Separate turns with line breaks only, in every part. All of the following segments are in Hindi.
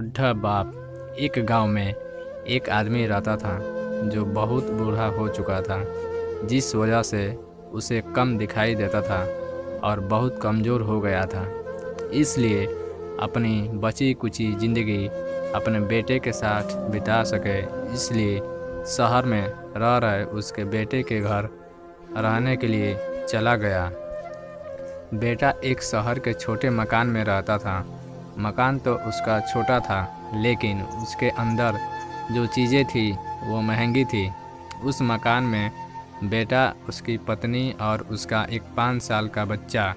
बुढ़ा बाप। एक गांव में एक आदमी रहता था जो बहुत बूढ़ा हो चुका था, जिस वजह से उसे कम दिखाई देता था और बहुत कमज़ोर हो गया था। इसलिए अपनी बची कुची ज़िंदगी अपने बेटे के साथ बिता सके, इसलिए शहर में रह रहे उसके बेटे के घर रहने के लिए चला गया। बेटा एक शहर के छोटे मकान में रहता था। मकान तो उसका छोटा था, लेकिन उसके अंदर जो चीज़ें थी वो महंगी थी। उस मकान में बेटा, उसकी पत्नी और उसका एक 5 साल का बच्चा,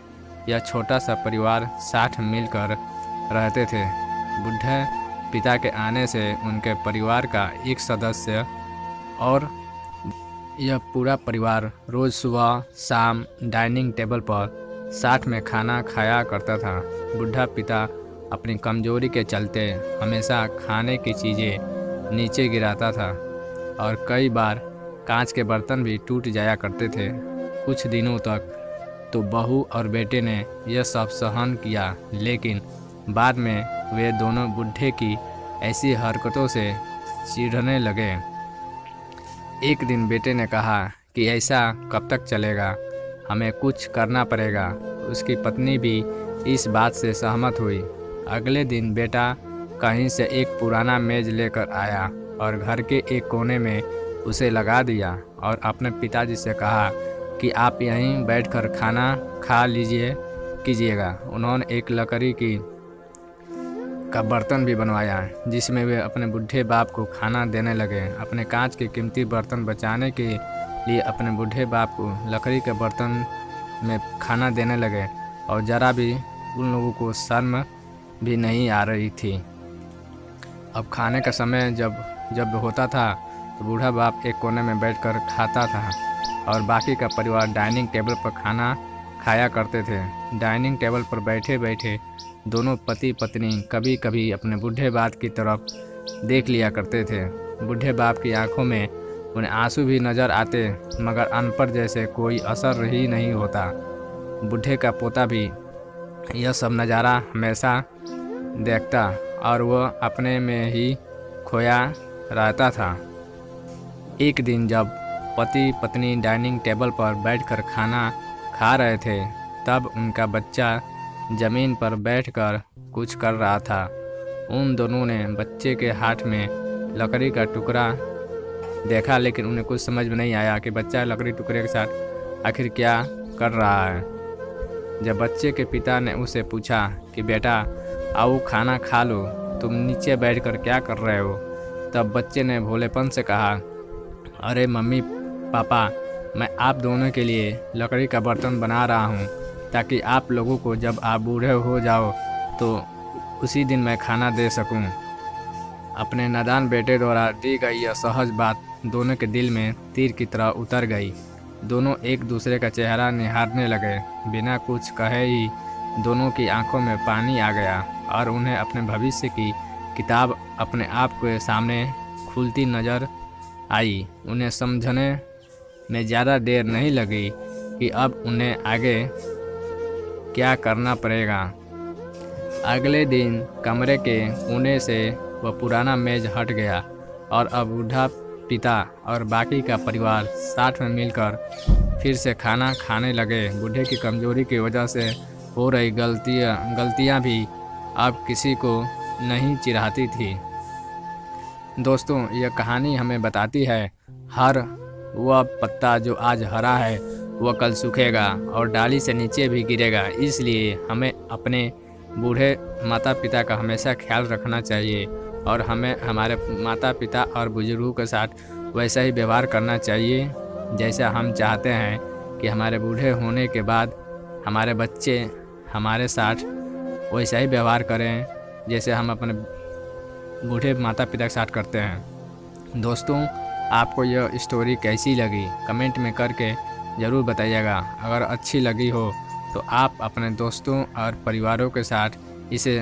यह छोटा सा परिवार साथ मिलकर रहते थे। बुढ़े पिता के आने से उनके परिवार का एक सदस्य और यह पूरा परिवार रोज़ सुबह शाम डाइनिंग टेबल पर साथ में खाना खाया करता था। बुढ़ा पिता अपनी कमज़ोरी के चलते हमेशा खाने की चीज़ें नीचे गिराता था और कई बार कांच के बर्तन भी टूट जाया करते थे। कुछ दिनों तक तो बहू और बेटे ने यह सब सहन किया, लेकिन बाद में वे दोनों बुढ़े की ऐसी हरकतों से चिढ़ने लगे। एक दिन बेटे ने कहा कि ऐसा कब तक चलेगा, हमें कुछ करना पड़ेगा। उसकी पत्नी भी इस बात से सहमत हुई। अगले दिन बेटा कहीं से एक पुराना मेज़ लेकर आया और घर के एक कोने में उसे लगा दिया और अपने पिताजी से कहा कि आप यहीं बैठकर खाना खा कीजिएगा। उन्होंने एक लकड़ी का बर्तन भी बनवाया, जिसमें वे अपने बूढ़े बाप को खाना देने लगे। अपने कांच के कीमती बर्तन बचाने के लिए अपने बूढ़े बाप को लकड़ी के बर्तन में खाना देने लगे और ज़रा भी उन लोगों को शर्म भी नहीं आ रही थी। अब खाने का समय जब होता था तो बूढ़ा बाप एक कोने में बैठकर खाता था और बाकी का परिवार डाइनिंग टेबल पर खाना खाया करते थे। डाइनिंग टेबल पर बैठे बैठे दोनों पति पत्नी कभी कभी अपने बूढ़े बाप की तरफ देख लिया करते थे। बूढ़े बाप की आंखों में उन्हें आंसू भी नज़र आते, मगर अनपढ़ जैसे कोई असर ही नहीं होता। बूढ़े का पोता भी यह सब नज़ारा हमेशा देखता और वह अपने में ही खोया रहता था। एक दिन जब पति पत्नी डाइनिंग टेबल पर बैठकर खाना खा रहे थे, तब उनका बच्चा ज़मीन पर बैठकर कुछ कर रहा था। उन दोनों ने बच्चे के हाथ में लकड़ी का टुकड़ा देखा, लेकिन उन्हें कुछ समझ में नहीं आया कि बच्चा लकड़ी टुकड़े के साथ आखिर क्या कर रहा है। जब बच्चे के पिता ने उसे पूछा कि बेटा आओ खाना खा लो, तुम नीचे बैठकर क्या कर रहे हो, तब बच्चे ने भोलेपन से कहा, अरे मम्मी पापा, मैं आप दोनों के लिए लकड़ी का बर्तन बना रहा हूँ, ताकि आप लोगों को जब आप बूढ़े हो जाओ तो उसी दिन मैं खाना दे सकूँ। अपने नादान बेटे द्वारा दी गई यह सहज बात दोनों के दिल में तीर की तरह उतर गई। दोनों एक दूसरे का चेहरा निहारने लगे। बिना कुछ कहे ही दोनों की आंखों में पानी आ गया और उन्हें अपने भविष्य की किताब अपने आप के सामने खुलती नज़र आई। उन्हें समझने में ज़्यादा देर नहीं लगी कि अब उन्हें आगे क्या करना पड़ेगा। अगले दिन कमरे के कोने से वह पुराना मेज़ हट गया और अब बूढ़ा पिता और बाकी का परिवार साथ में मिलकर फिर से खाना खाने लगे। बूढ़े की कमज़ोरी की वजह से हो रही गलतियाँ भी अब किसी को नहीं चिढ़ाती थी। दोस्तों, यह कहानी हमें बताती है, हर वह पत्ता जो आज हरा है वह कल सूखेगा और डाली से नीचे भी गिरेगा। इसलिए हमें अपने बूढ़े माता पिता का हमेशा ख्याल रखना चाहिए और हमें हमारे माता पिता और बुजुर्गों के साथ वैसा ही व्यवहार करना चाहिए जैसा हम चाहते हैं कि हमारे बूढ़े होने के बाद हमारे बच्चे हमारे साथ वैसा ही व्यवहार करें जैसे हम अपने बूढ़े माता पिता के साथ करते हैं। दोस्तों, आपको यह स्टोरी कैसी लगी कमेंट में करके ज़रूर बताइएगा। अगर अच्छी लगी हो तो आप अपने दोस्तों और परिवारों के साथ इसे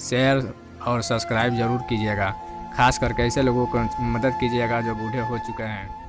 शेयर और सब्सक्राइब ज़रूर कीजिएगा। खास करके ऐसे लोगों को मदद कीजिएगा जो बूढ़े हो चुके हैं।